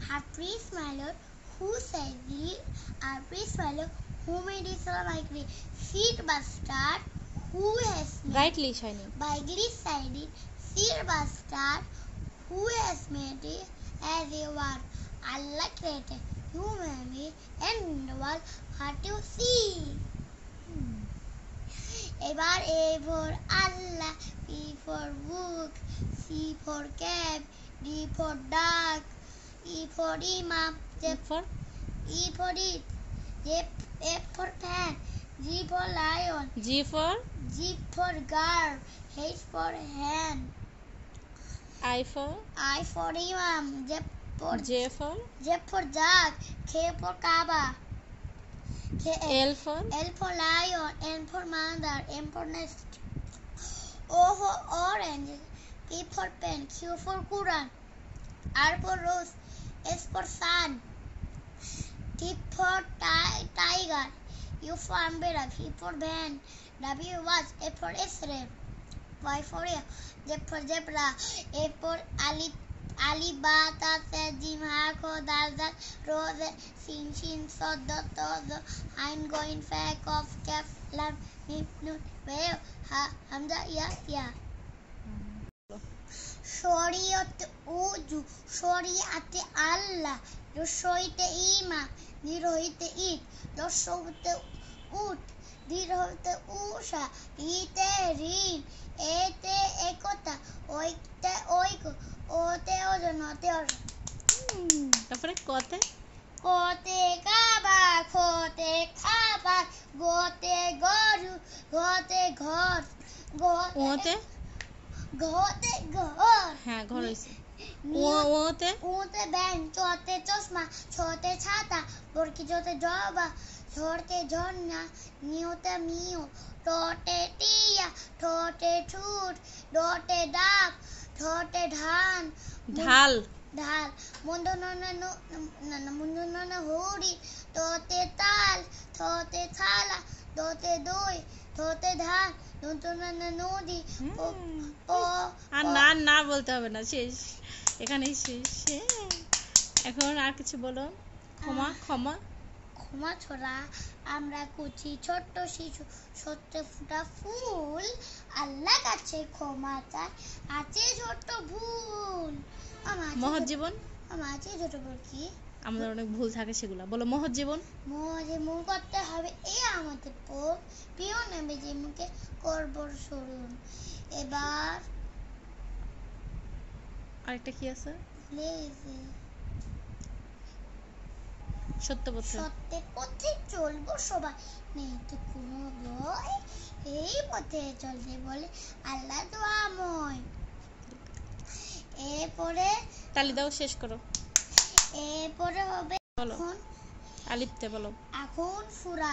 Happy Smiler, who said it? Happy Smiler, who made Islam agree? Seed bastard, who has made Brightly shining. brightly shining? Seed bastard, who has made it as you are? Allah created humanity and the world. What you see? এবার A for Allah, B for book, C for cap, D for dog, E for imam, E for E for it, F for fan, G for lion, G for girl, H for hand, I for I for imam, J for jug, K for Kaaba, L for L for lion, N for mother, M for nest, O for orange, P for pen, Q for Quran, R for rose, S for sun, T for tiger, U for umbrella, V for van, W watch, F for X-ray, Y for ear, Z for zebra, A for Ali bata se jim ha ko dal dal rose sin sin so do to do I'm going back of kaf lam mim nun wave ha hamza ya শরীয়তে উজু শরিয়াতে আল্লাহ রসইতে ইমা নিরহিতে ঈদ দর্শকতে উট দৃঢ়তে উষা ইতে ঋণ এতে একতা ওইতে ঐক্য ওতে ওজন অতে তারপরে কতে কতে কাবা খতে খাবার গোতে গরু ঘতে ঘর ওতে ঘতে ঘর হ্যাঁ ঘর হইছে ওতে ওতে ব্যাং চতে চশমা ছোতে ছাতা বরকি জতে জবা ঝরতে ঝর্ণা নিউতে মিউ টোটে টিয়া ঠোঁটে ঠুট ডটে ডাব ঠোঁটে ধান ঢাল মুন্দনা হুড়ি তোতে তাল থতে থালা দতে দই থতে ধান নতুনা নদী আর না বলতে হবে না শেষ এখানেই শেষ এখন আর কিছু বলো ক্ষমা ছোড়া আমরা কুচি ছোট্ট শিশু সত্যি ফুটা ফুল আল্লাহ কাছে ক্ষমা চাই আছে ছোট্ট ভুল মহৎ জীবন আছে ছোট ভুল কি আমাদের অনেক ভুল থাকে সেগুলো বলো মহৎ জীবন করতে হবে এই আমাদের প্রিয় নেবে যে মুখে করব স্মরণ এবার আরেকটা কি আছে সত্য পথে চলবো সবাই নেই তো কোনো ভয় এই পথে চলতে বলে আল্লাহ দোয়াময় এরপরে তালি দাও শেষ করো এরপরে হবে এখন আলিফতে বলো এখন সুরা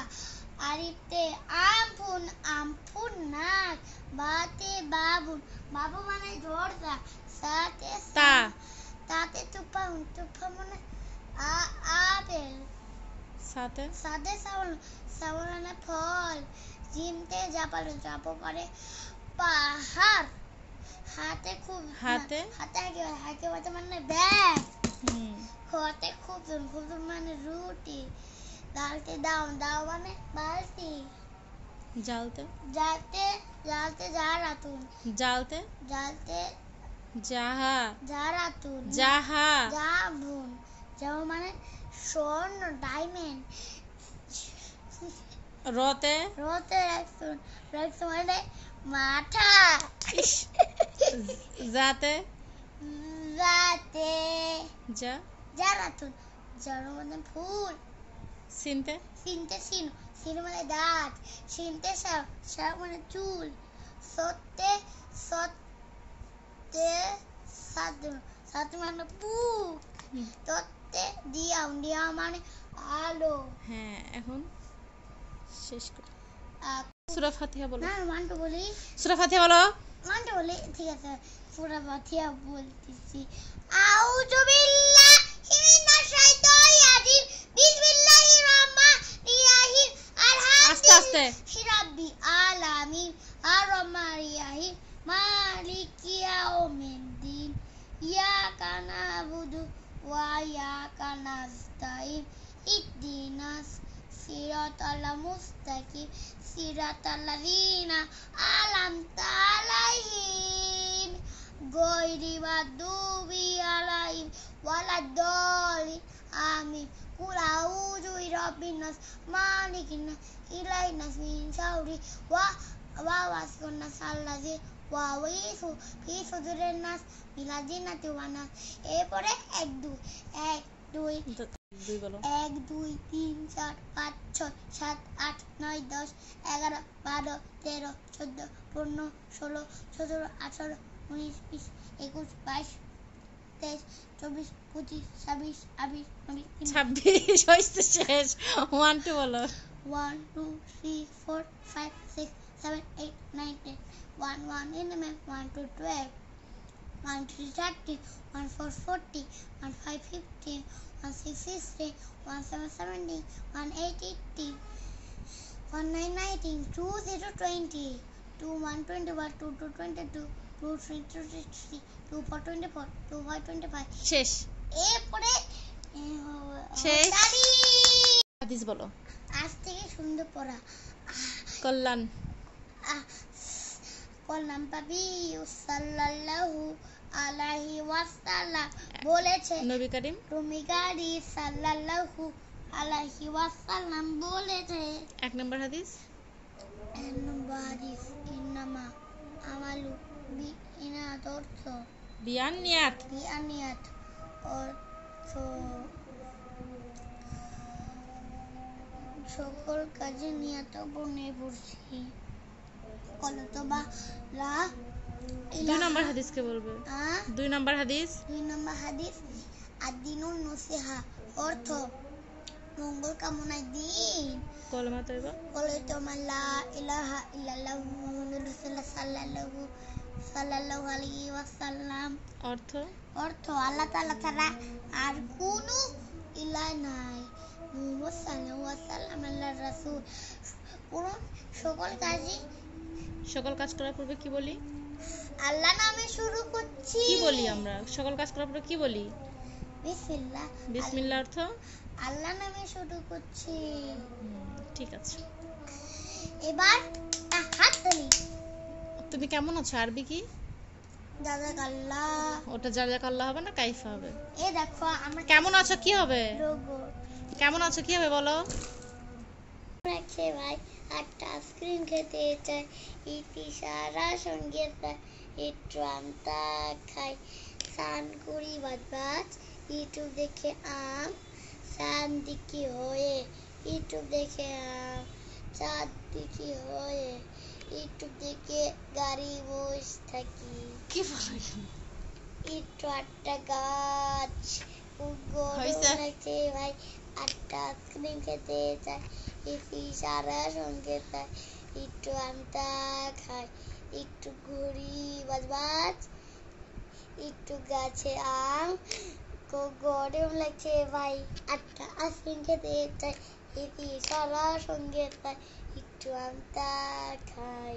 আলিফতে আমফুন নাক বাতে বাবুন বাবু মানে জোরদা সাথে তাতে তুফা মানে আপেল সাথে সাবল মানে ফল জিমতে জাপালো যাবো পারে পাহাড় হাতে মানে ব্যাগ খতে খুব মানে রুটি ডালতে দাও মানে বালতি জ্বালতে জারাতুন জ্বালতে জারাতুন জাবুন যাও মানে স্বর্ণ ডায়মন্ড রতে রাখতুন মানে মাথা যাতে জারাতুন জারো মানে ফুল সিনতে সিন মানে দাঁত সিনতে সার মানে চুল সত্যে সাত মানে বুক তত্তে দিয়া মানে আলো হ্যাঁ এখন শেষ করো সূরা ফাতিহা বলো না মানটো বলি সূরা ফাতিহা বলো মানটো বলি ঠিক আছে সূরা ফাতিহা বলতেছি আউযু বিল্লাহি মিনাশ শাইতানির রাজিম বিসমিল্লাহির রহমানির রহিম আস্তে রাব্বি আলামিন আর রহমানির রহিম মালিকি ইয়াউমিদ্দিন ইয়াকা নাবুদু ওয়া ইয়াকা নাস্তাইন ইহদিনাস সিরাতাল মুস্তাকিম সিরাতাল লাযিনা আন'আমতা আলাইহিম গায়রিল মাগদুবি আলাইহিম ওয়ালাদ-দাল্লিন আমিন। কুল আউযু বিরাব্বিন নাস মালিকিন নাস ইলাইহিন নাস মিন শাররি ওয়াসওয়াসিন নাস আল্লাযী ওয়াসওয়াসু ফি সুদুরিন নাস মিনাল জিন্নাতি ওয়ান নাস। এরপরে 1 2 1 2 বলো। 1 2 3 4 5 6 7 8 9 10 11 12 13 14 15 16 17 18 19 20 21 22 23 24 25 26 28 26 হইছে শেষ। 1 2 বলো। 1 2 3 4 5 6 7 8 9 10 1 1 in the man 1 2 12 1 3 30 1 4 40 1 5 50 1 6 60 1 7 70 1 8 80 1 9 19 2 0 20 2 1 21 2 2 22 2 3 23 2 4 24 2 5 25 শেষ। এরপরে শেষ। তালি। হাদিস বলো। আজ থেকে সুন্দর পড়া। কল্যাণ। কল্যাণ পাবি সাল্লাল্লাহু আলাইহি ওয়াসাল্লাম বলেছে, নবী করিম সাল্লাল্লাহু আলাইহি ওয়াসাল্লাম বলেছে। 1 নম্বর হাদিস। 1 নম্বর হাদিস ইন্নামা আমালু বিনিয়াত অর্থ বিআনিয়াত অর্থ সকল কাজে নিয়ত উপর নির্ভরশীল। কলতবা লা 2 নম্বর হাদিসকে বলবে। 2 নম্বর হাদিস। 2 নম্বর হাদিস আদ-দীনুন নসিহা অর্থ মঙ্গল কামনায় দিন। কলমা তয়বা। কলতবা লা ইলাহা ইল্লাল্লাহু মুহাম্মাদুর রাসূলুল্লাহ সাল্লাল্লাহু আলাইহি ওয়াসাল্লাম অর্থ আল্লাহ তাআলা ছাড়া আর কোনো ইলাহ নাই। মুহাম্মদ সাল্লাল্লাহু আলাইহি ওয়াসাল্লাম আল্লাহর রাসূল। সকল কাজ করার পূর্বে কি বলি? আল্লাহ নামে শুরু করছি। কি বলি আমরা? সকল কাজ করার পূর্বে কি বলি? বিসমিল্লাহ। বিসমিল্লাহ অর্থ আল্লাহ নামে শুরু করছি। ঠিক আছে। এবার হাত তুলি। তুমি কেমন আছো আরবি কি? জাযাকাল্লাহ। ওটা জাযাকাল্লাহ হবে না কাইফা হবে? এই দেখো আমরা কেমন আছো কি হবে? রোবট। কেমন আছো কি হবে বলো? রাখছে ভাই একটা আইসক্রিম খেতে চাই, ইতি সারা সঙ্গে একটু আমতা খাই, সান করি বাজ ইউটিউব দেখে আম, সান দিকে হয়ে ইউটিউব দেখে আম, চাঁদ দিকে হয়ে ইউটিউব দেখে গাড়ি বসে থাকি। কি বলো? একটু আটটা গাছ গরম লাগছে ভাই একটা আইসক্রিম খেতে চাই, ইতি সারা সঙ্গে তাই একটু আমতা খাই, একটু ঘুরি বাজ একটু গাছে আম গরম লাগছে ভাই একটা আইসক্রিম খেতে চাই, ইতি সারা সঙ্গে তাই একটু আমতা খাই।